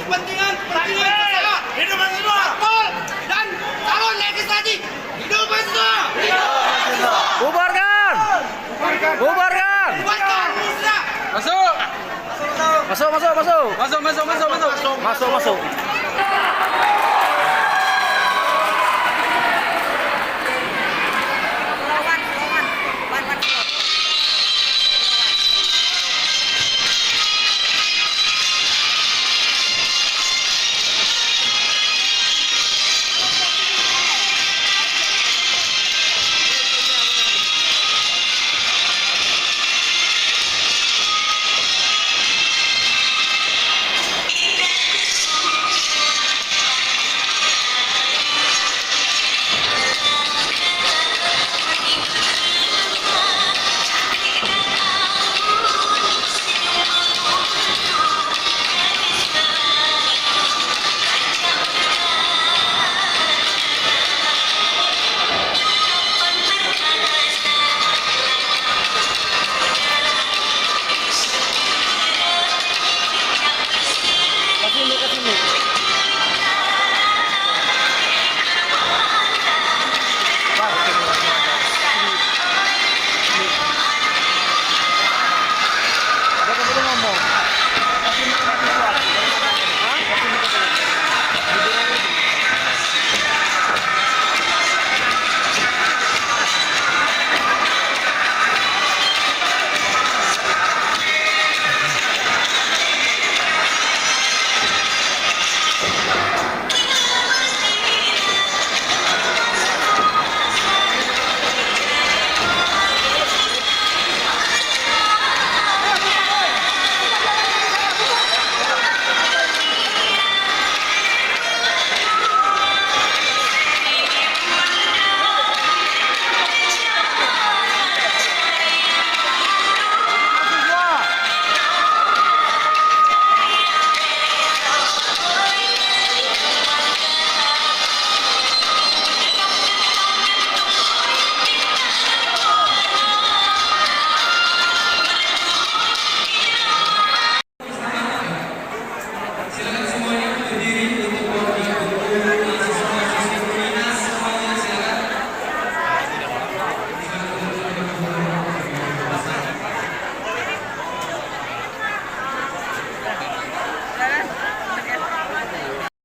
kepentingan bersama. Hidup mahasiswa. Dan calon legislatif. Hidup mahasiswa. Bubarkan! Bubarkan! Bubarkan musrah. Masuk. Masuk, masuk, masuk. Masuk. Masuk, masuk.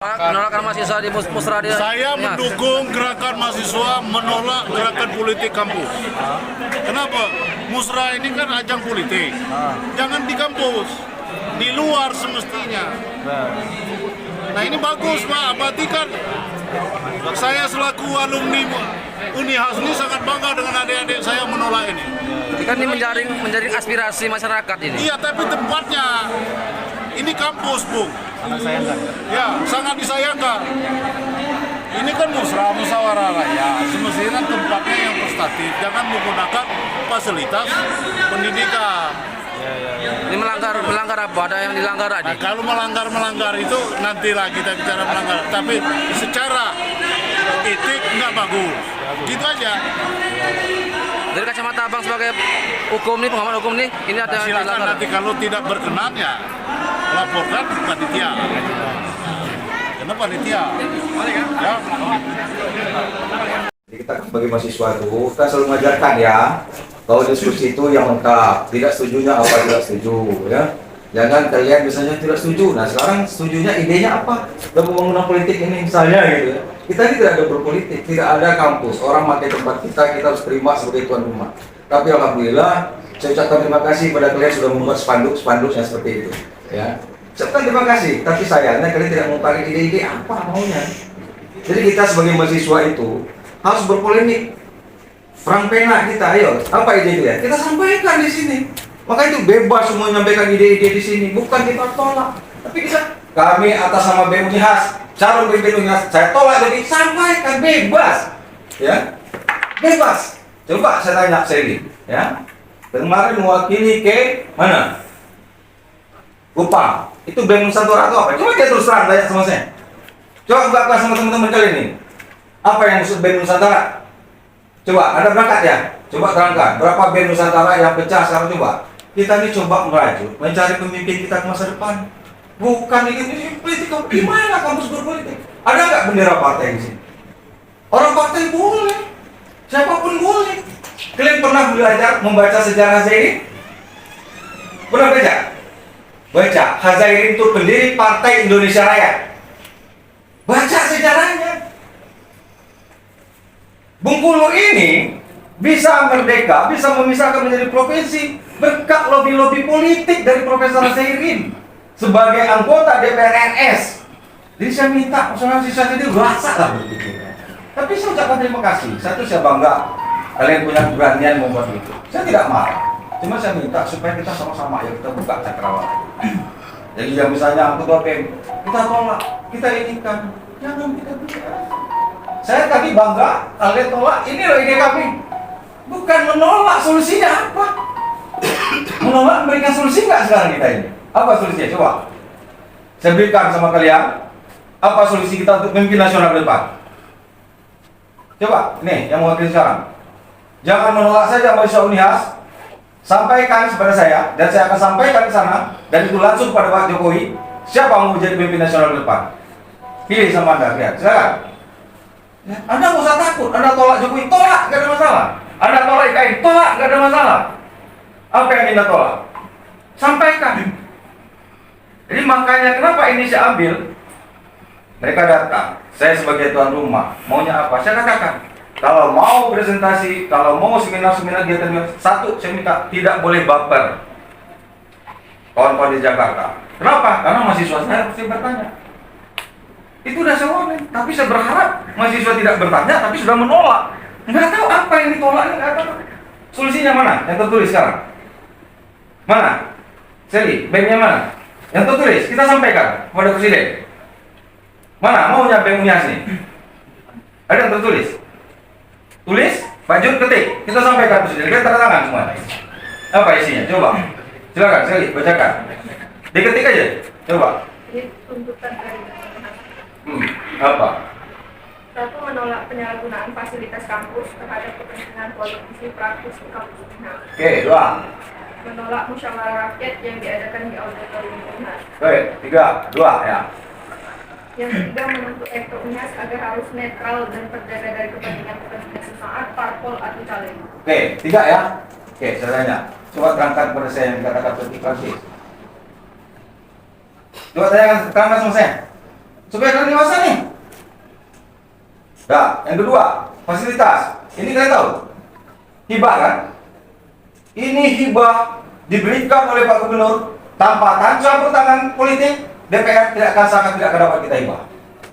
Penolakan mahasiswa di musrah dia. Saya mendukung gerakan mahasiswa menolak gerakan politik kampus. Kenapa? Musrah ini kan ajang politik. Jangan di kampus, di luar semestinya. Nah ini bagus Pak, berarti kan saya selaku alumni Uni Hasni sangat bangga dengan adik-adik saya menolak ini. Ini kan ini menjaring aspirasi masyarakat ini. Iya, tapi tempatnya ini kampus, Bung. Ya, sangat disayangkan. Ini kan musyawarah rakyat, semestinya tempatnya yang prestatif, jangan menggunakan fasilitas pendidikan. Ini melanggar apa? Ada yang dilanggar aja. Nah, kalau melanggar itu nantilah kita bicara melanggar. Tapi secara etik nggak bagus. Gitu aja. Dari kacamata abang sebagai hukum nih, pengamat hukum nih, ini ada yang Silakan dilanggar. nanti kalau tidak berkenan ya laporkan panitia. Kenapa panitia? Ya. Jadi kita sebagai mahasiswa itu kita selalu mengajarkan ya, kalau diskusi itu yang lengkap, tidak setujunya apa tidak setuju ya. Jangan kalian misalnya tidak setuju. Nah sekarang setujunya idenya apa? Dalam pembangunan politik ini misalnya gitu ya. Kita ini tidak ada berpolitik, tidak ada kampus. Orang pakai tempat kita harus terima sebagai tuan rumah. Tapi alhamdulillah, saya ucapkan terima kasih pada kalian sudah membuat spanduk yang seperti itu. Ya, ucapkan terima kasih. Tapi sayangnya kalian tidak mengutarakan ide-ide apa maunya. Jadi kita sebagai mahasiswa itu harus berpolemik. Perang pena kita, ayo. Apa ide kalian? Kita sampaikan di sini. Maka itu bebas semua menyampaikan ide-ide di sini. Bukan kita tolak, tapi kita kami atas nama BEM Unihas, calon pemimpin Unihas, saya tolak jadi sampaikan bebas, ya, bebas. Coba saya tanya Seri, ya, kemarin mewakili ke mana? Kupang. Itu BEM Nusantara itu apa? Coba dia terus terang tanya sama saya. Coba bukakan sama teman-teman kalian ini. Apa yang maksud BEM Nusantara? Coba, ada berangkat ya? Coba terangkan, berapa BEM Nusantara yang pecah sekarang coba? Kita ini coba merajut, mencari pemimpin kita ke masa depan. Bukan ini politik. Gimana kampus berpolitik? Ada nggak bendera partai di sini? Orang partai boleh, siapapun boleh. Kalian pernah belajar membaca sejarah Hazairin? Pernah baca? Baca, Hazairin itu pendiri Partai Indonesia Raya. Baca sejarahnya. Bengkulu ini bisa merdeka, bisa memisahkan menjadi provinsi berkat lobby-lobby politik dari Profesor Hazairin sebagai anggota DPR RS. Jadi saya minta personal siswa jadi rasa lah berpikirnya. Tapi saya ucapkan terima kasih. Satu, saya bangga kalian punya keberanian membuat itu. Saya tidak marah. Cuma saya minta supaya kita sama-sama ya kita buka cakrawala. Jadi yang misalnya ketua PEM kita tolak, kita inikan, jangan kita bicara. Saya tadi bangga kalian tolak. Ini loh ide kami. Bukan menolak, solusinya apa? Menolak memberikan solusi nggak sekarang kita ini? Apa solusinya? Coba saya berikan sama kalian. Apa solusi kita untuk memimpin nasional ke depan? Coba, nih yang mewakili sekarang. Jangan menolak saja mahasiswa Unihas. Sampaikan kepada saya, dan saya akan sampaikan ke sana, dan itu langsung kepada Pak Jokowi. Siapa yang mau menjadi pemimpin nasional ke depan? Pilih sama Anda, lihat, silakan. Ya, Anda nggak usah takut, Anda tolak Jokowi, tolak, nggak ada masalah. Anda tolak IKN, tolak, nggak ada masalah. Apa yang Anda tolak? Sampaikan. Jadi makanya kenapa ini saya ambil? Mereka datang, saya sebagai tuan rumah, maunya apa? Saya katakan, kalau mau presentasi, kalau mau seminar-seminar kegiatan, satu, saya minta tidak boleh baper. Kawan-kawan di Jakarta. Kenapa? Karena mahasiswa saya pasti bertanya. Itu udah saya warning, tapi saya berharap mahasiswa tidak bertanya, tapi sudah menolak. Nggak tahu apa yang ditolak, nggak tahu. Solusinya mana? Yang tertulis sekarang. Mana? Seli, baiknya mana? Yang tertulis, kita sampaikan kepada Presiden. Mana? Mau nyampe Unias nih? Ada yang tertulis? Tulis, baju, ketik. Kita sampaikan Presiden. Kita tanda tangan semua. Apa isinya? Coba. Silakan, Seli, bacakan. Diketik aja. Coba. Tuntutan dari Apa? Satu, menolak penyalahgunaan fasilitas kampus terhadap kepentingan politik praktis di kampus Unhas. Oke, dua. Menolak musyawarah rakyat yang diadakan di auditorium Unhas. Oke, tiga, dua ya. Yang ketiga, menuntut rektor Unhas agar harus netral dan terjaga dari kepentingan sesaat, parpol atau caleg. Oke, tiga ya. Oke, saya tanya. Coba terangkan kepada saya yang dikatakan politik praktis. Coba terangkan sama saya. Supaya kalian dewasa nih. Nah, yang kedua, fasilitas. Ini kalian tahu? Hibah kan? Ini hibah diberikan oleh Pak Gubernur tanpa campur tangan politik. DPR tidak akan sangat tidak akan dapat kita hibah.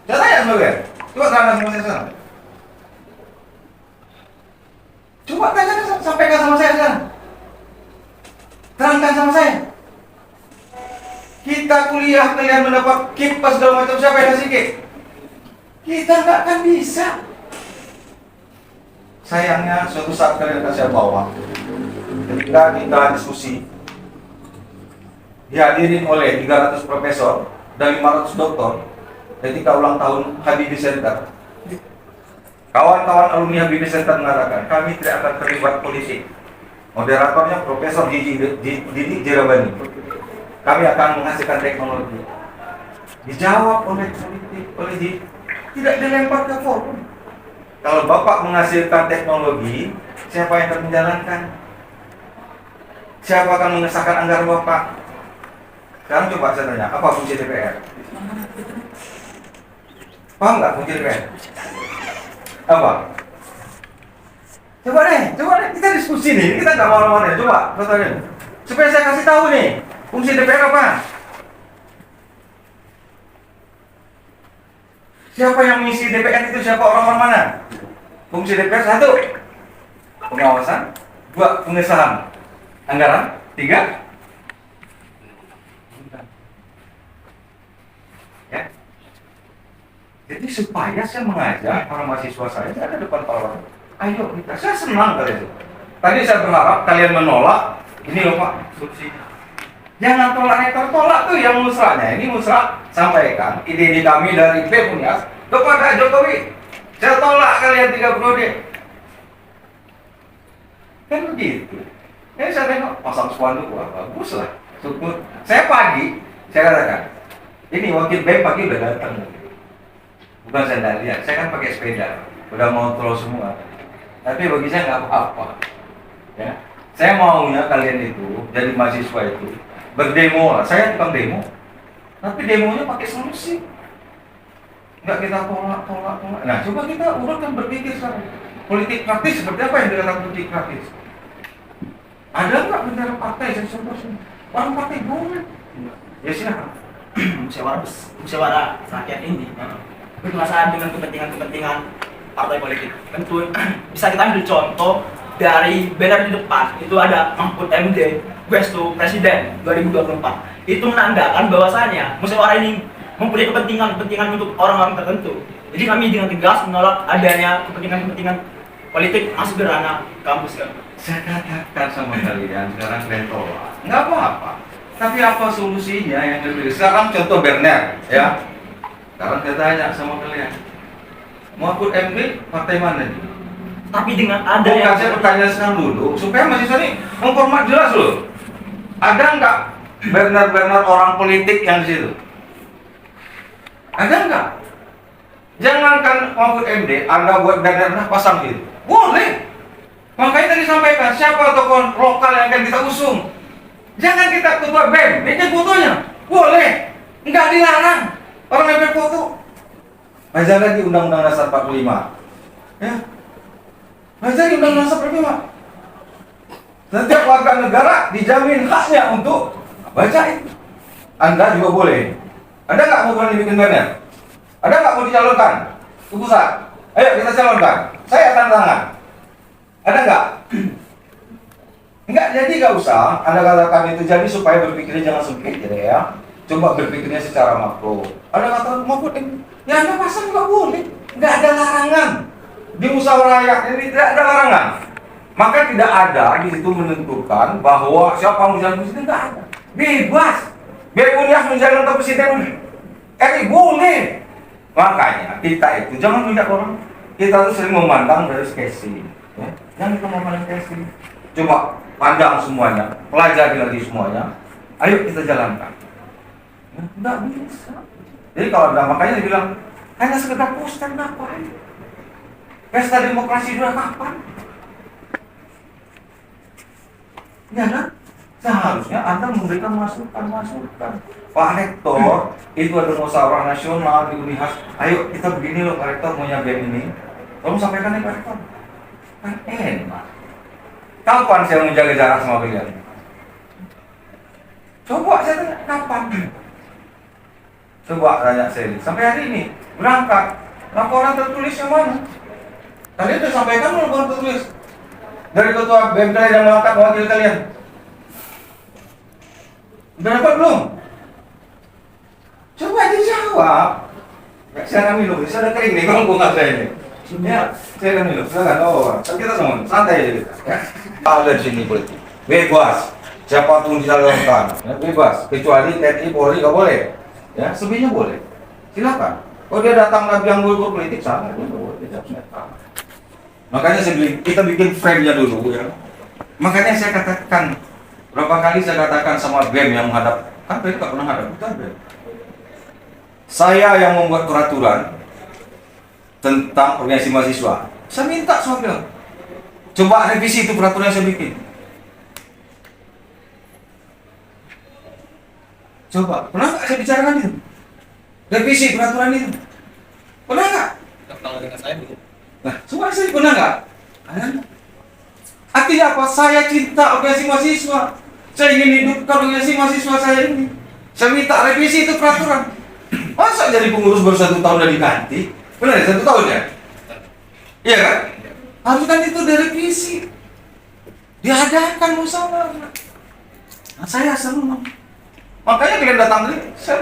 Saya tanya sama kalian. Coba terangkan sama saya sekarang. Coba tanya, sampaikan sama saya sekarang. Terangkan sama saya. Kita kuliah, kalian mendapat kipas segala macam, siapa yang kasih kip? Kita nggak akan bisa. Sayangnya suatu saat kalian akan saya bawa. Ketika kita diskusi, dihadirin oleh 300 profesor dan 500 doktor ketika ulang tahun Habibie Center. Kawan-kawan alumni Habibie Center mengatakan, kami tidak akan terlibat politik. Moderatornya Profesor Didi Jirabani. Kami akan menghasilkan teknologi. Dijawab oleh politik, tidak dilempar ke forum. Kalau Bapak menghasilkan teknologi, siapa yang akan menjalankan? Siapa akan mengesahkan anggaran Bapak? Sekarang coba saya tanya, apa fungsi DPR? Paham nggak fungsi DPR? Apa? Coba deh, kita diskusi nih, kita nggak mau-mau. Coba, supaya saya kasih tahu nih, fungsi DPR apa? Siapa yang mengisi DPR itu? Siapa orang-orang mana? Fungsi DPR satu, pengawasan. Dua, pengesahan anggaran. Tiga, ya. Jadi supaya saya mengajak para mahasiswa saya ada depan parlemen. Ayo kita, saya senang kali itu. Tadi saya berharap kalian menolak. Ini loh Pak, solusinya. Jangan tolak tolak tuh yang musrahnya. Ini musrah sampaikan ide kami dari BEM Unhas kepada Jokowi. Saya tolak kalian 3 periode. Kan begitu. Saya tengok pasang spanduk, wah bagus lah. Syukur. Saya pagi, saya katakan, Ini wakil BEM pagi udah datang. Bukan saya lihat, saya kan pakai sepeda, udah kontrol semua. Tapi bagi saya nggak apa-apa. Ya. Saya maunya kalian itu jadi mahasiswa itu berdemo lah. Saya tukang demo, tapi demonya pakai solusi. Nggak kita tolak. Nah, coba kita urutkan berpikir sekarang. Politik praktis seperti apa yang dikatakan politik praktis? Ada nggak bendera partai yang contohnya? Orang partai boleh. Ya silakan. musyawarah rakyat ini bermasalah dengan kepentingan partai politik. Tentu bisa kita ambil contoh dari banner di depan itu ada Mahfud MD Quest to Presiden 2024. Itu menandakan bahwasannya musyawarah ini mempunyai kepentingan untuk orang-orang tertentu. Jadi kami dengan tegas menolak adanya kepentingan politik masuk ke ranah kampus kan. Saya katakan sama kalian sekarang kalian tolak. Nggak apa-apa. Tapi apa solusinya yang lebih? Sekarang contoh Berner, ya. Sekarang saya tanya sama kalian. Mahfud MD partai mana nih? Tapi dengan adanya Saya bertanya sekarang dulu supaya mahasiswa ini mengformat jelas loh. Ada nggak Berner orang politik yang di situ? Ada nggak? Jangankan Mahfud MD, Anda buat Berner pasang gitu. Boleh. Makanya tadi sampaikan siapa tokoh lokal yang akan kita usung. Jangan kita ketua BEM, ini fotonya. Boleh. Nggak dilarang. Orang nempel foto. Baca lagi Undang-Undang Dasar 45. Ya. Baca lagi Undang-Undang Dasar 45. Setiap warga negara dijamin haknya untuk baca itu. Anda juga boleh. Ada nggak mau berani bikin banner? Ada nggak mau dicalonkan ke pusat? Ayo kita calonkan. Saya tanda tangan. Ada nggak? Enggak, jadi nggak usah Anda katakan itu jadi supaya berpikirnya jangan sempit ya. Coba berpikirnya secara makro. Ada kata Mahfud ya Anda pasang nggak boleh. Nggak ada larangan. Di musyawarah rakyat ini tidak ada larangan. Maka tidak ada di situ menentukan bahwa siapa yang menjalankan presiden, nggak ada. Bebas. Biar Unias menjalankan presiden boleh. Makanya kita itu jangan melihat orang. Kita tuh sering memandang dari casing. Ya. Jangan kita memandang casing. Coba pandang semuanya, pelajari lagi semuanya. Ayo kita jalankan. Ya, nggak bisa. Jadi kalau ada makanya dia bilang hanya sekedar poster ngapain? Pesta demokrasi sudah kapan? Ya kan? Seharusnya Anda memberikan masukan. Pak Rektor, itu ada musyawarah nasional di Unihas. Ayo kita begini loh Pak Rektor maunya BEM ini. Tolong sampaikan nih Pak Rektor. Kan enak. Kapan saya menjaga jarak sama kalian? Coba saya tanya, kapan? Coba tanya saya, sampai hari ini berangkat laporan tertulis yang mana? Kalian sudah sampaikan belum laporan tertulis? Dari ketua BEM kalian yang mengangkat wakil kalian? Udah dapat belum? Coba dijawab. Ya, saya akan minum, saya udah kering nih kalau bunga saya ini. Ya, saya akan minum, silakan. Oh, kita semua santai aja kita. Ya. Ada di sini politik. Bebas. Siapapun dicalonkan, ya, bebas. Kecuali TNI, Polri nggak boleh. Ya, sebelumnya boleh. Silakan. Oh dia datang lagi yang politik sama, makanya kita bikin frame-nya dulu ya. Makanya saya katakan berapa kali saya katakan sama BEM yang menghadap, kan BEM nggak pernah hadap kita BEM. Saya yang membuat peraturan tentang organisasi mahasiswa. Saya minta sama beliau, coba revisi itu peraturan yang saya bikin. Coba, pernah nggak saya bicarakan itu? Revisi peraturan itu, pernah nggak? Nah, coba saya pernah nggak? Artinya apa? Saya cinta organisasi mahasiswa. Saya ingin hidupkan organisasi mahasiswa saya ini. Saya minta revisi itu peraturan. Masa jadi pengurus baru 1 tahun udah diganti? Benar ya, 1 tahun ya? Iya kan? Harus kan itu direvisi. Diadakan musyawarah. Nah, saya senang. Makanya kalian datang ini, saya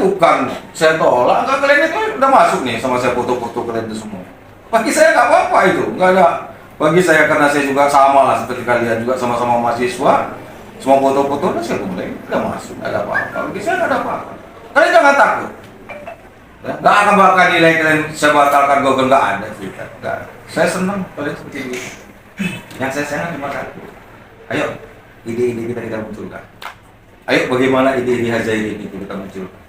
tolak. Enggak, kalian itu udah masuk nih sama saya foto-foto kalian itu semua. Bagi saya nggak apa-apa itu, nggak ada. Bagi saya karena saya juga sama lah seperti kalian juga sama-sama mahasiswa. Semua foto-foto saya boleh, udah masuk, nggak ada apa-apa. Bagi saya nggak ada apa-apa. Kalian jangan takut. Ya, nggak akan bakal nilai kalian saya batalkan Google, nggak ada kita. Nggak. Saya senang kalian seperti ini. Yang saya sayang cuma satu. Ayo, ide-ide kita munculkan. Ayo, bagaimana ide-ide Hazairi ini kita munculkan.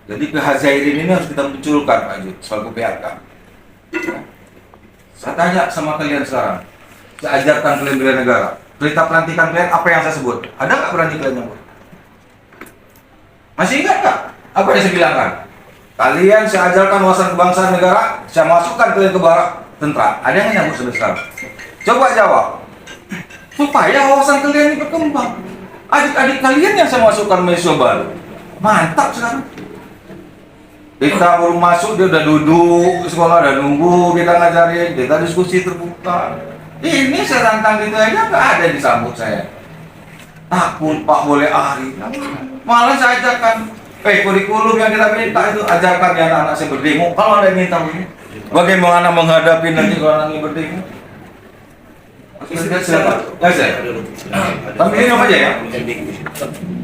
Jadi kehazairin ini harus kita munculkan Pak Jud, selaku PLK. Saya tanya sama kalian sekarang, saya ajarkan kalian bela negara. Perintah pelantikan kalian apa yang saya sebut? Ada nggak berani kalian nyebut? Masih ingat nggak? Apa yang saya bilangkan? Kalian saya ajarkan wawasan kebangsaan negara, saya masukkan kalian ke barak tentara. Ada yang nyambut sampai sekarang? Coba jawab. Supaya wawasan kalian ini berkembang. Adik-adik kalian yang saya masukkan mahasiswa baru. Mantap sekarang. Kita baru masuk, dia udah duduk di sekolah, udah nunggu kita ngajarin, kita diskusi terbuka. Ini saya tantang gitu aja, nggak ada yang disambut saya. Takut Pak boleh hari. Malah saya ajarkan, kurikulum yang kita minta itu ajarkan ya anak-anak saya berdemo. Kalau ada yang minta begini, bagaimana menghadapi nanti kalau anak ini berdemo? Silakan. Ya saya. Tapi ini apa aja ya?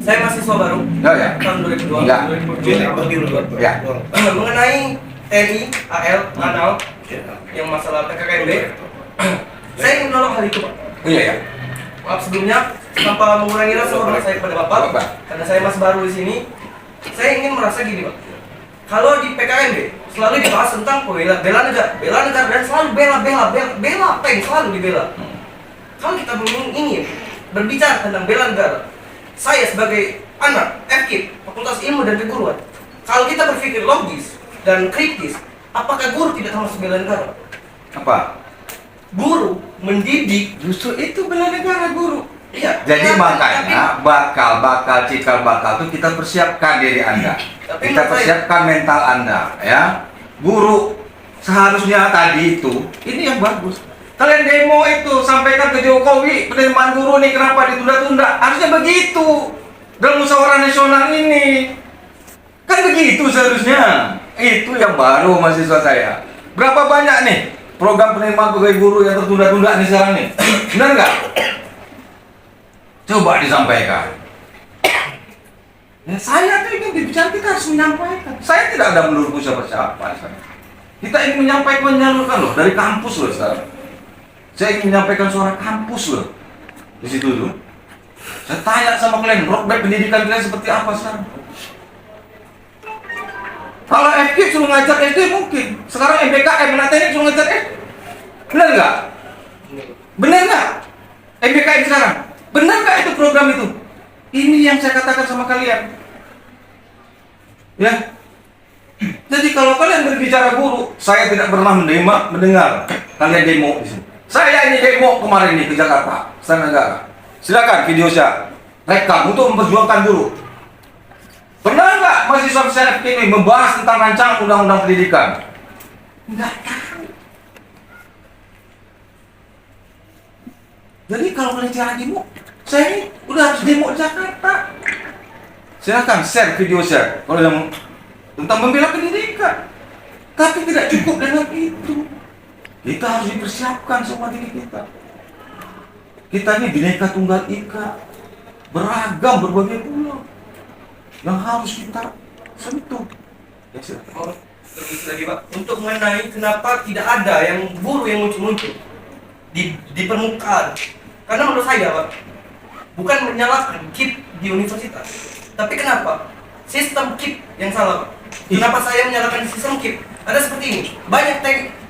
Saya mahasiswa baru Ya. tahun 2002. Ya. 2002. Ya. Mengenai TNI, AL, ANAL, yang masalah PKKMB, saya ingin menolak hal itu, Pak. Iya ya. Maaf sebelumnya, tanpa mengurangi rasa hormat saya kepada Bapak, karena saya masih baru di sini, saya ingin merasa gini, Pak. Kalau di PKKMB selalu dibahas tentang bela negara dan selalu bela, selalu dibela. Kalau kita ingin berbicara tentang bela negara, saya sebagai anak FKIP, Fakultas Ilmu dan Keguruan, kalau kita berpikir logis dan kritis, apakah guru tidak termasuk bela negara? Apa? Guru mendidik, Justru itu bela negara guru. iya. Jadi tapi- makanya cikal bakal itu kita persiapkan diri Anda. Tapi Kita menurut saya- persiapkan mental Anda, ya. Guru seharusnya tadi itu ini yang bagus. Kalian demo itu sampaikan ke Jokowi penerimaan guru nih kenapa ditunda-tunda? Harusnya begitu dalam musyawarah nasional ini. Kan begitu seharusnya. Itu yang baru mahasiswa saya. Berapa banyak nih program penerimaan pegawai guru yang tertunda-tunda nih sekarang nih? Benar nggak? Coba disampaikan. Ya, saya tuh ingin berbicara, kita harus menyampaikan. Saya tidak ada menurutku siapa-siapa. Kita ingin menyampaikan, menyalurkan loh dari kampus loh sekarang. Saya ingin menyampaikan suara kampus loh di situ tuh. Saya tanya sama kalian, roadmap pendidikan kalian seperti apa sekarang? Kalau FK suruh ngajar SD mungkin. Sekarang MBKM, anak teknik suruh ngajar SD. Benar nggak? Benar nggak? MBKM sekarang. Benar nggak itu program itu? Ini yang saya katakan sama kalian. Ya. Jadi kalau kalian berbicara guru, saya tidak pernah mendengar kalian demo di sini. Saya ini demo kemarin nih ke Jakarta, Istana Negara. Silakan video saya rekam untuk memperjuangkan guru. Pernah nggak mahasiswa CFK ini membahas tentang rancangan undang-undang pendidikan? Nggak tahu. Jadi kalau kalian cara demo, saya ini udah harus demo di Jakarta. Silakan share video saya kalau yang tentang membela pendidikan. Tapi tidak cukup dengan itu. Kita harus dipersiapkan semua diri kita. Kita ini bineka tunggal ika, beragam berbagai pulau yang harus kita sentuh. Ya, silakan. Terus lagi Pak, untuk mengenai kenapa tidak ada yang guru yang muncul-muncul di permukaan. Karena menurut saya Pak, bukan menyalahkan KIP di universitas, tapi kenapa sistem KIP yang salah Pak? Kenapa saya menyalahkan sistem KIP? Ada seperti ini, banyak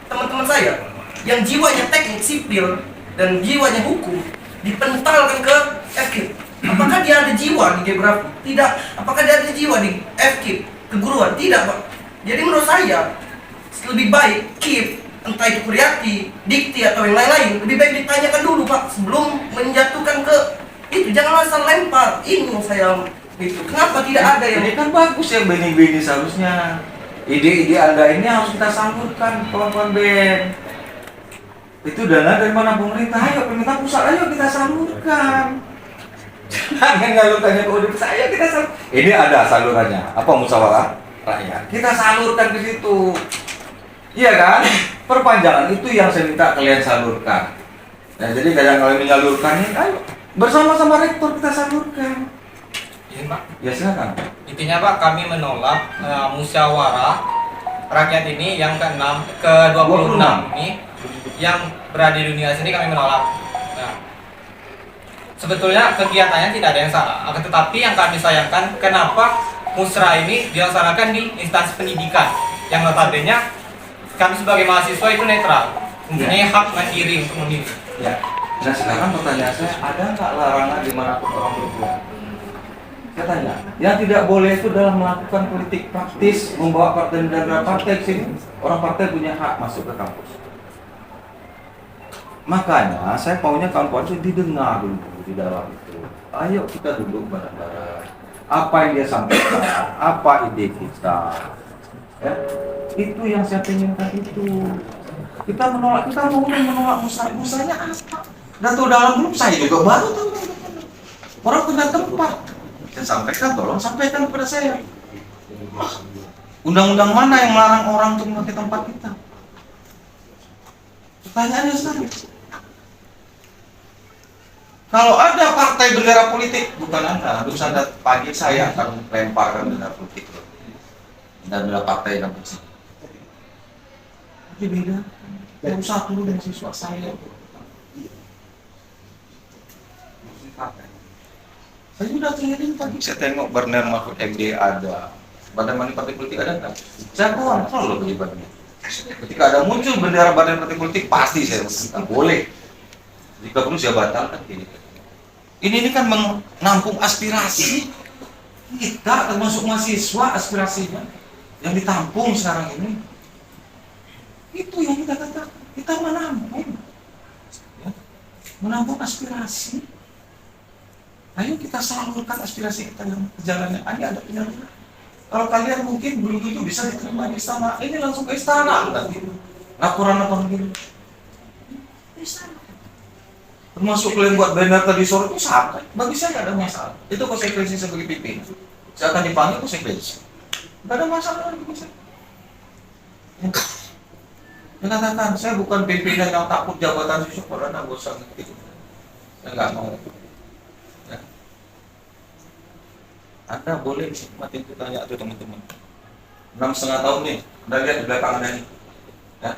teman-teman saya yang jiwanya teknik sipil dan jiwanya hukum dipentalkan ke FKIP. Apakah dia ada jiwa di geografi? Tidak. Apakah dia ada jiwa di FKIP, keguruan? Tidak Pak. Jadi menurut saya lebih baik KIP, entah itu Kuryati, Dikti atau yang lain-lain, lebih baik ditanyakan dulu Pak sebelum menjatuhkan ke itu. Jangan asal lempar. Ini yang saya itu. Kenapa tidak ada yang Ini kan bagus ya benih-benih seharusnya. Ide-ide Anda ini harus kita salurkan kawan-kawan BEM. Itu dana dari mana pemerintah? Ayo pemerintah pusat, ayo kita salurkan. Jangan nyalurkannya ke UDP saya, kita salurkan. Ini ada salurannya. Apa musyawarah rakyat? Kita salurkan ke situ. Iya kan? Perpanjangan itu yang saya minta kalian salurkan. Nah, jadi kalian kalau menyalurkannya, ayo bersama-sama rektor kita salurkan. Izin Pak, Ya silakan. intinya Pak kami menolak musyawarah rakyat ini yang ke-26 ini yang berada di dunia sini kami menolak. Nah, sebetulnya kegiatannya tidak ada yang salah, tetapi yang kami sayangkan kenapa musrah ini dilaksanakan di instansi pendidikan yang notabene kami sebagai mahasiswa itu netral, mempunyai hak mandiri untuk memilih. Ya. Nah sekarang pertanyaan saya, ada nggak larangan dimanapun orang berjuang? Saya tanya, yang tidak boleh itu adalah melakukan politik praktis, membawa partai dan partai ke sini. Orang partai punya hak masuk ke kampus. Makanya saya maunya kawan-kawan itu didengar dulu di dalam itu. Ayo kita duduk bareng-bareng. Apa yang dia sampaikan, apa ide kita, ya itu yang saya inginkan itu. Kita menolak musrahnya apa? Dato dalam belum saya juga baru tahu. Orang punya tempat. Dan sampaikan, tolong sampaikan kepada saya. Undang-undang mana yang melarang orang untuk memakai tempat kita? Pertanyaannya sekarang. Kalau ada partai bendera politik, bukan Anda, harus Anda pagi saya akan lemparkan bendera politik dan bendera partai dan politik. Tapi beda. Yang satu dengan siswa saya. Saya sudah keliling pagi. Saya tengok Bernard Mahfud MD ada. Badan Mani Partai Politik ada enggak? Saya kontrol kegiatannya. Ketika ada muncul bendera badan partai politik, pasti saya tidak boleh. Jika perlu saya batalkan ini. Ini kan menampung aspirasi kita, termasuk mahasiswa aspirasinya yang ditampung sekarang ini. Itu yang kita katakan, kita menampung, ya, menampung aspirasi. Ayo kita salurkan aspirasi kita yang jalannya. Ini ada penyaluran. Kalau kalian mungkin belum tentu bisa diterima di istana, ini langsung ke istana nanti. Laporan-laporan gitu. Istana. Termasuk kalian buat banner tadi sore itu santai. Bagi saya nggak ada masalah. Itu konsekuensi sebagai pimpinan. Saya akan dipanggil konsekuensi. Nggak ada masalah bagi saya. Saya katakan, saya bukan pimpinan yang takut jabatan susuk karena bosan gitu. Saya nggak mau. Ya. Anda boleh nikmatin tanya tuh teman-teman. 6,5 tahun nih, Anda lihat di belakang Anda nih. Ya.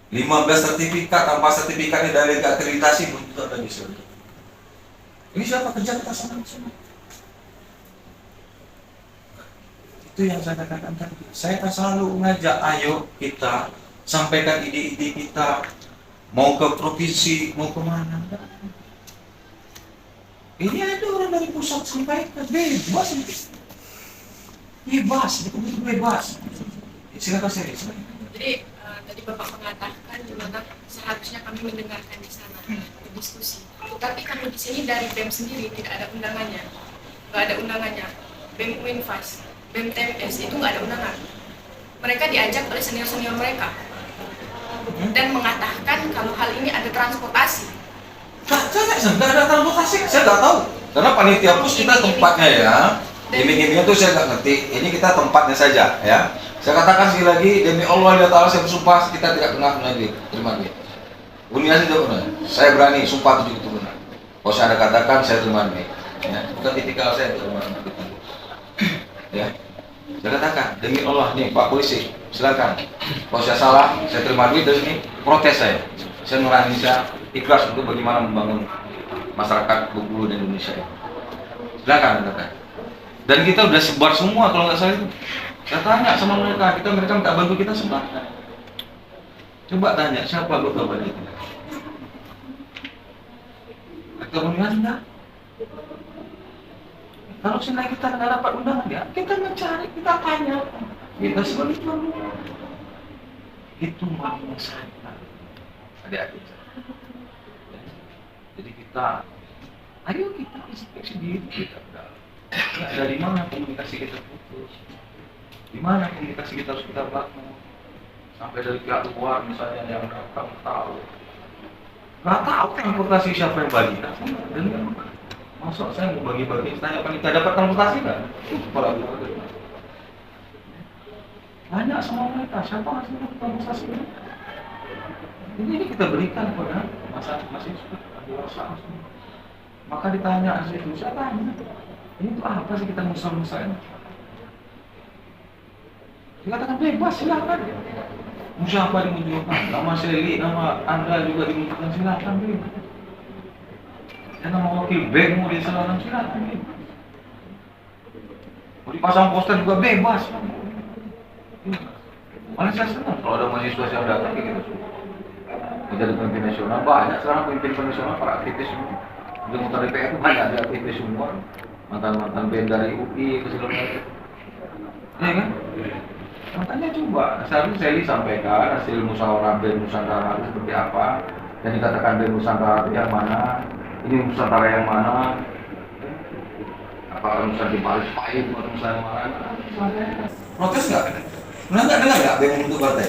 15 sertifikat, tanpa sertifikatnya dari akreditasi belum tentu ada di sini. Ini siapa kerja kita sana semua? Itu yang saya katakan tadi. Saya akan selalu mengajak, ayo kita sampaikan ide-ide kita, mau ke provinsi, mau kemana. Ini ada orang dari pusat sampaikan, bebas, bebas. Silakan saya. Jadi tadi Bapak mengatakan gimana seharusnya kami mendengarkan di sana, berdiskusi. Tetapi kami di sini dari BEM sendiri tidak ada undangannya, nggak ada undangannya. BEM Winfas, BEM TMS itu nggak ada undangan. Mereka diajak oleh senior-senior mereka dan mengatakan kalau hal ini ada transportasi. Nggak ada transportasi, saya nggak tahu. Karena panitia pus kita tempatnya ya. Gimik-gimiknya tuh saya nggak ngerti. Ini kita tempatnya saja ya. Saya katakan sekali lagi, demi Allah ya Ta'ala saya bersumpah kita tidak pernah lagi terima dia. Unia tidak pernah. Saya berani sumpah itu benar. Kalau saya ada katakan saya terima dia. Ya, bukan tipikal saya terima dia. Ya, saya katakan demi Allah nih Pak Polisi, silakan. Kalau saya salah, saya terima duit dari ini protes saya. Saya nurani saya ikhlas untuk bagaimana membangun masyarakat Bengkulu dan Indonesia. Silakan katakan. Dan kita udah sebar semua kalau nggak salah itu. Saya tanya sama mereka minta bantu kita sebar. Coba tanya siapa betul itu. Kemudian enggak. Kalau senang kita nggak dapat undangan ya, kita mencari, kita tanya, kita sebar itu. Itu maunya saya. Adik-adik. Jadi kita, ayo kita inspeksi diri kita. Dari mana komunikasi kita putus? Di mana komunikasi kita harus kita bangun? Sampai dari pihak luar misalnya yang kamu tahu, nggak tahu transportasi siapa yang bagi? Masuk saya mau bagi-bagi, tanya panitia dapat transportasi nggak? Kepala keluarga. Banyak sama mereka, siapa ngasih transportasi ini? Ini kita berikan kepada mahasiswa dewasa. Maka ditanya itu, saya tanya, ini tuh apa sih kita musal-musalin? Dikatakan bebas, silakan. Musya apa dimunculkan? Nama Seli, nama Anda juga dimunculkan, silakan. Ya, nama wakil bank mau diserahkan, silakan. Mau dipasang poster juga bebas. Malah saya senang kalau ada mahasiswa yang datang kayak gitu. Menjadi pemimpin nasional, banyak sekarang pemimpin nasional para aktivis semua. Di mutar DPR itu banyak ada aktivis semua. Mantan-mantan band dari UI ke segala macam. Iya kan? Makanya coba, seharusnya Sally sampaikan hasil musyawarah band Nusantara itu seperti apa. Dan dikatakan band Nusantara itu yang mana, ini Nusantara yang mana. Apakah Nusantara di Paris Pahit atau Nusantara yang mana? Protes nggak? Dengar nggak band untuk partai?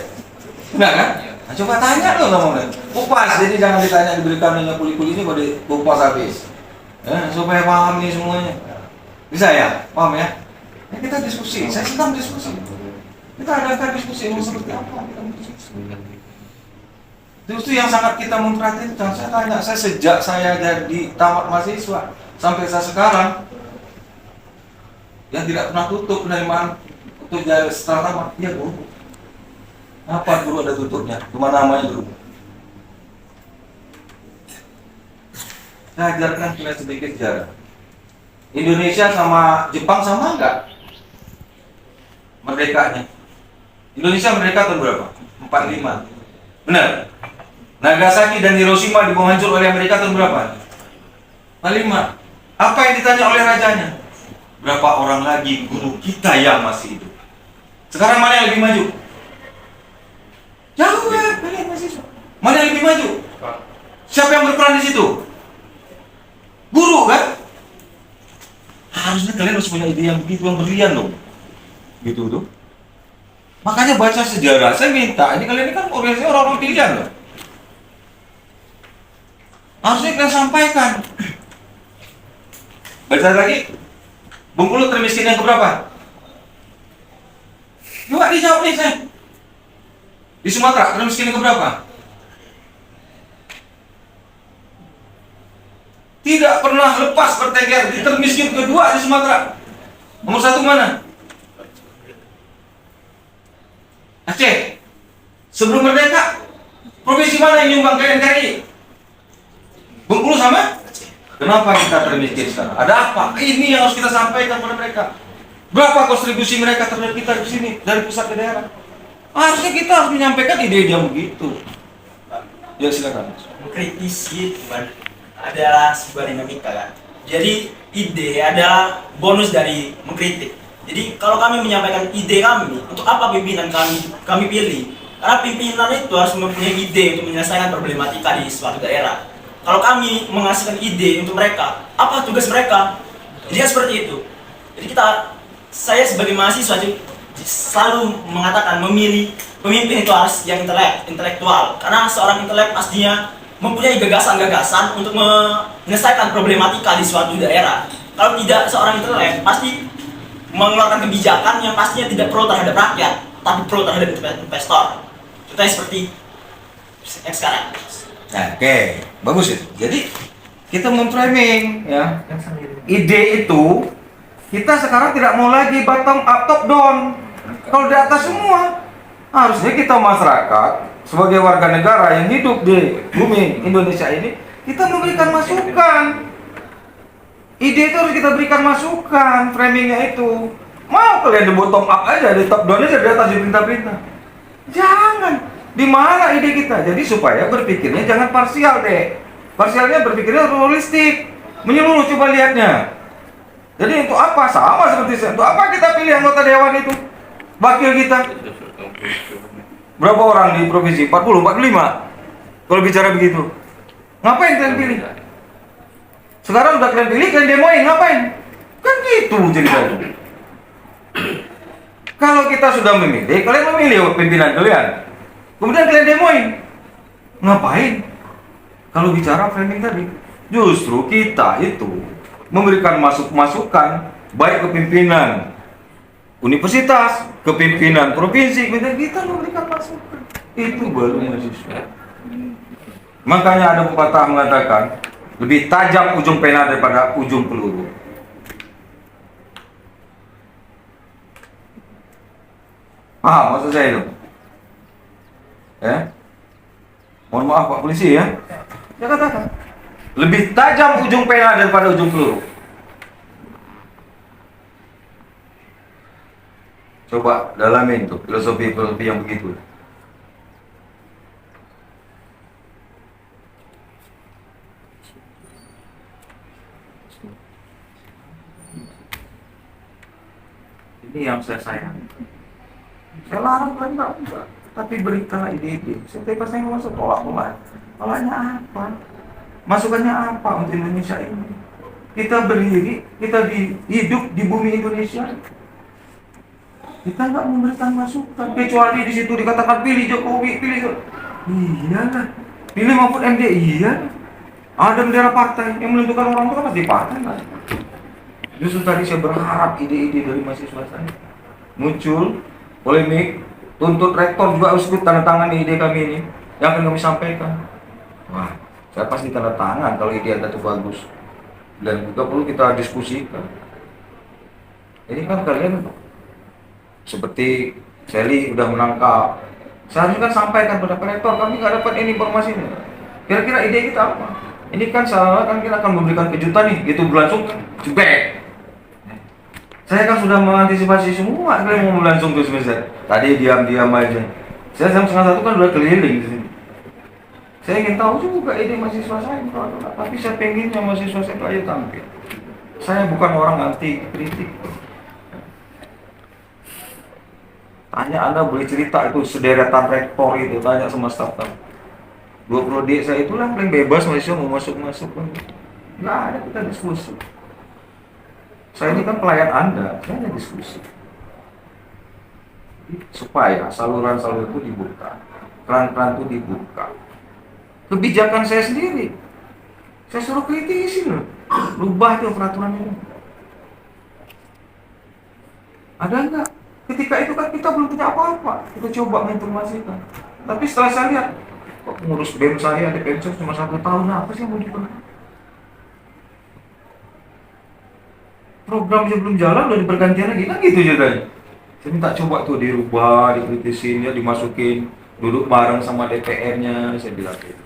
Enggak kan? Nah, coba tanya dong sama mereka. Kupas, jadi jangan ditanya diberikan minyak kuli-kuli ini pada kupas habis. Supaya paham nih semuanya. Bisa ya? Paham ya? Ya kita diskusi, saya senang diskusi. Kita adakan diskusi mau seperti apa? Kita diskusi. Itu yang sangat kita memperhatikan. Saya tanya, saya sejak saya jadi tamat mahasiswa sampai saya sekarang yang tidak pernah tutup penerimaan untuk jadi setelah tamat, iya guru. Apa guru ada tutupnya? Cuma namanya guru. Saya ajarkan kalian sedikit sejarah. Indonesia sama Jepang sama enggak? Merdekanya. Indonesia merdeka tahun berapa? 45. Benar? Nagasaki dan Hiroshima dibuang hancur oleh Amerika tahun berapa? 45. Apa yang ditanya oleh rajanya? Berapa orang lagi guru kita yang masih hidup? Sekarang mana yang lebih maju? Jauh ya, kalian mahasiswa. Mana yang lebih maju? Siapa yang berperan di situ? Guru kan? Harusnya kalian harus punya ide yang begitu, yang berlian loh. Gitu tuh. Makanya baca sejarah, saya minta, ini kalian ini kan organisasi orang-orang pilihan loh. Harusnya kalian sampaikan. Baca lagi. Bengkulu termiskin yang keberapa? Coba dijawab nih saya. Di Sumatera termiskin yang keberapa? Tidak pernah lepas bertengger di termiskin kedua di Sumatera. Nomor 1 mana? Aceh. Sebelum merdeka, provinsi mana yang nyumbang ke NKRI? Bengkulu sama? Kenapa kita termiskin sekarang? Ada apa? Ini yang harus kita sampaikan kepada mereka. Berapa kontribusi mereka terhadap kita di sini dari pusat ke daerah? Harusnya kita harus menyampaikan ide yang begitu. Ya silakan. Mengkritisi adalah sebuah dinamika kan. Jadi ide adalah bonus dari mengkritik. Jadi kalau kami menyampaikan ide kami, untuk apa pimpinan kami pilih? Karena pimpinan itu harus mempunyai ide untuk menyelesaikan problematika di suatu daerah. Kalau kami menghasilkan ide untuk mereka, apa tugas mereka? Jadi seperti itu. Jadi saya sebagai mahasiswa selalu mengatakan memilih pemimpin itu harus yang intelektual. Karena seorang intelek pastinya mempunyai gagasan-gagasan untuk menyelesaikan problematika di suatu daerah. Kalau tidak, seorang intelek pasti mengeluarkan kebijakan yang pastinya tidak pro terhadap rakyat, tapi pro terhadap investor. Contohnya seperti yang sekarang. Oke, bagus itu. Jadi kita memframing ya. Ide itu kita sekarang tidak mau lagi bottom up top down. Kalau di atas semua, harusnya kita masyarakat sebagai warga negara yang hidup di bumi Indonesia ini, kita memberikan masukan. Ide itu harus kita berikan masukan, framingnya itu. Mau kalian di bottom up aja, di top down aja, di atas di perintah-perintah. Jangan. Di mana ide kita? Jadi supaya berpikirnya jangan parsial deh. Parsialnya berpikirnya holistik, menyeluruh, coba lihatnya. Jadi untuk apa? Sama seperti saya. Untuk apa kita pilih anggota dewan itu? Wakil kita. Berapa orang di provinsi? 40, 45. Kalau bicara begitu. Ngapain kalian pilih? Sekarang udah kalian pilih, kalian demoin, ngapain? Kan gitu ceritanya. Kalau kita sudah memilih, kalian memilih pimpinan kalian. Kemudian kalian demoin. Ngapain? Kalau bicara framing tadi, justru kita itu memberikan masukan baik ke pimpinan universitas, ke pimpinan provinsi, kita memberikan masukan. Itu baru mahasiswa. Makanya ada pepatah mengatakan, lebih tajam ujung pena daripada ujung peluru. Paham maksud saya itu? Mohon maaf Pak Polisi ya. Ya katakan. Lebih tajam ujung pena daripada ujung peluru. Coba dalamin tuh filosofi yang begitu. Ini yang saya sayang. Saya larang kan enggak. Tapi berikanlah ide-ide. Setiap saya masuk tolak-tolak. Tolaknya apa? Masukannya apa untuk Indonesia ini? Kita berdiri, kita hidup di bumi Indonesia. Kita nggak memberikan masukan, kecuali di situ dikatakan pilih Jokowi, pilih Jokowi. Iyalah, pilih maupun MD, iya. Ada bendera partai yang menentukan orang itu kan pasti partai lah. Justru tadi saya berharap ide-ide dari mahasiswa saya muncul, polemik, tuntut rektor juga harus ikut tanda tangan ide kami ini yang akan kami sampaikan. Wah, saya pasti tanda tangan kalau ide Anda itu bagus dan juga perlu kita diskusikan. Ini kan kalian seperti Sally udah menangkap, seharusnya kan sampaikan pada rektor, kami nggak dapat ini informasinya. Kira-kira ide kita apa? Ini kan salah kan kita akan memberikan kejutan nih, gitu berlangsung jebek. Saya kan sudah mengantisipasi semua, kalian mau berlangsung ke semester. Tadi diam-diam aja. Saya jam 1:30 kan udah keliling di sini. Saya ingin tahu juga ide mahasiswa saya, tapi saya pengennya mahasiswa saya aja tampil. Saya bukan orang anti kritik. Tanya Anda boleh cerita itu sederetan rektor itu, tanya sama staf. 20 desa itulah paling bebas mahasiswa mau masuk-masuk. Nggak ada, kita diskusi. Saya ini kan pelayan Anda, saya hanya diskusi. Supaya saluran-saluran itu dibuka, keran-keran itu dibuka. Kebijakan saya sendiri, saya suruh kritisi loh, rubah itu peraturan ini. Ada enggak? Ketika itu kan kita belum punya apa-apa, kita coba menginformasikan. Tapi setelah saya lihat, kok ngurus BEM saya, ada pensiun cuma 1 tahun, apa sih yang mau diperlukan? Program belum jalan udah dipergantian lagi, kan gitu ceritanya. Saya minta coba tuh dirubah, dikritisin, ya dimasukin, duduk bareng sama DPR-nya, saya bilang gitu.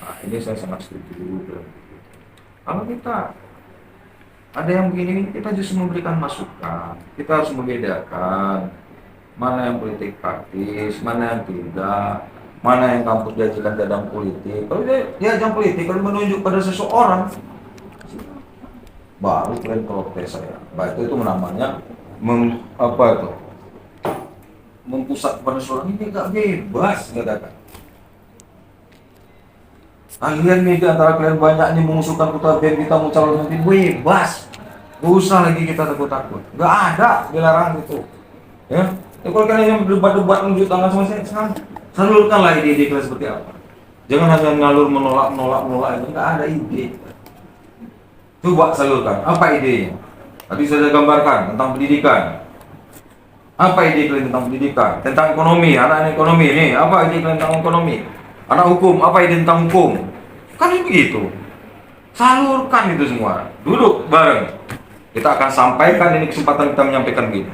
Nah, ini saya sangat setuju. Kalau kita ada yang begini, kita justru memberikan masukan. Kita harus membedakan mana yang politik praktis, mana yang tidak, mana yang kampus diajukan dalam politik. Kalau dia ajang politik, kalau menunjuk pada seseorang, baru kalian protes saya. Baik itu namanya mempusat pada seorang ini nggak bebas, katakan. Kalian nih antara kalian banyak nih mengusulkan kota BEM, kita mau calon nanti bebas. Gak usah lagi kita takut-takut. Nggak ada dilarang itu. Ya, kalau kalian yang berdebat-debat menunjuk tangan sama saya, salurkanlah ide-ide kalian seperti apa. Jangan hanya ngalur menolak itu, nggak ada ide. Coba salurkan, apa idenya? Tadi saya gambarkan tentang pendidikan. Apa ide kalian tentang pendidikan? Tentang ekonomi, anak ekonomi nih, apa ide kalian tentang ekonomi? Anak hukum, apa ide tentang hukum? Kan begitu. Salurkan itu semua. Duduk bareng. Kita akan sampaikan ini kesempatan kita menyampaikan gini.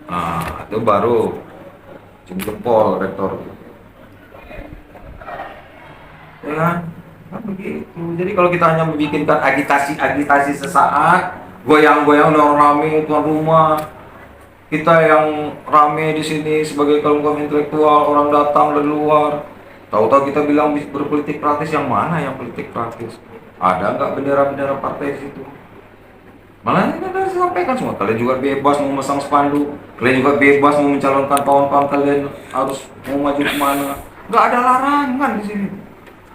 Nah, itu baru jempol rektor. Ya kan? Kan begitu. Jadi kalau kita hanya membikinkan agitasi sesaat, goyang-goyang orang rame tuan rumah, kita yang rame di sini sebagai kaum intelektual, orang datang dari luar, tahu-tahu kita bilang berpolitik praktis, yang mana yang politik praktis? Ada nggak bendera-bendera partai di situ? Malah ini kan sampaikan semua, kalian juga bebas mau memasang spanduk, kalian juga bebas mau mencalonkan kawan-kawan kalian harus mau maju kemana, nggak ada larangan di sini.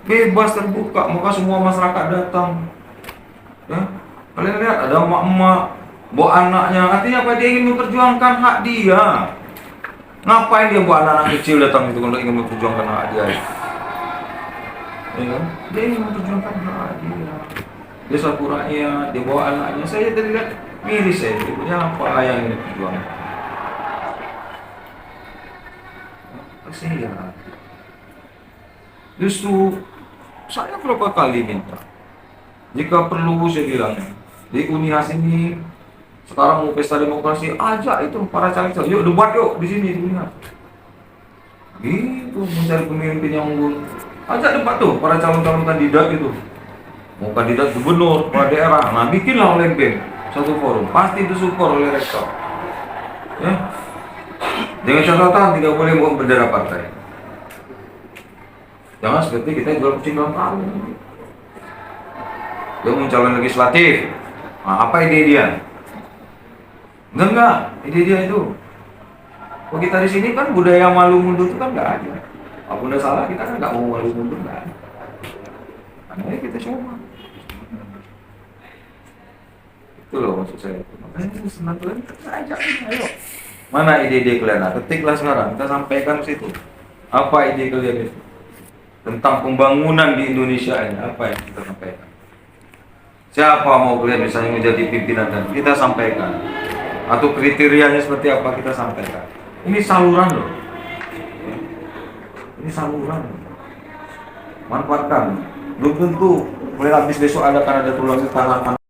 Bebas terbuka, maka semua masyarakat datang. Ya, kalian lihat ada emak-emak bawa anaknya, artinya apa? Dia ingin memperjuangkan hak dia. Ngapain dia bawa anak-anak kecil datang itu kalau ingin memperjuangkan hak dia? Ya, dia ingin memperjuangkan hak dia. Dia selaku rakyat, dia bawa anaknya. Saya tadi lihat miris saya, dia punya apa yang ingin diperjuangkan? Kasihan. Justru saya berapa kali minta, jika perlu saya bilang di Unihas ini sekarang mau pesta demokrasi, ajak itu para caleg-caleg, yuk debat yuk di sini di Unihas. Gitu mencari pemimpin yang unggul, ajak debat tuh para calon-calon kandidat itu, mau kandidat gubernur, kepala daerah, nah bikinlah oleh BEM satu forum, pasti disupport oleh rektor. Ya. Dengan catatan tidak boleh bawa bendera partai. Jangan seperti kita jual kucing dalam karung. Dia mau calon legislatif. Nah, apa ide dia? Enggak, ide dia itu. Kalau kita di sini kan budaya malu mundur itu kan nggak ada. Kalau udah salah kita kan nggak mau malu mundur kan. Makanya kita coba. Itu loh maksud saya. Makanya itu senang kalian kita ajak, ayo. Mana ide-ide kalian? Nah, ketiklah sekarang, kita sampaikan ke situ. Apa ide kalian itu? Tentang pembangunan di Indonesia ini, apa yang kita sampaikan? Siapa mau kalian misalnya menjadi pimpinan dan kita sampaikan. Atau kriterianya seperti apa kita sampaikan. Ini saluran loh. Ini saluran. Manfaatkan. Belum tentu, mulai habis besok ada kan ada tulang di tangan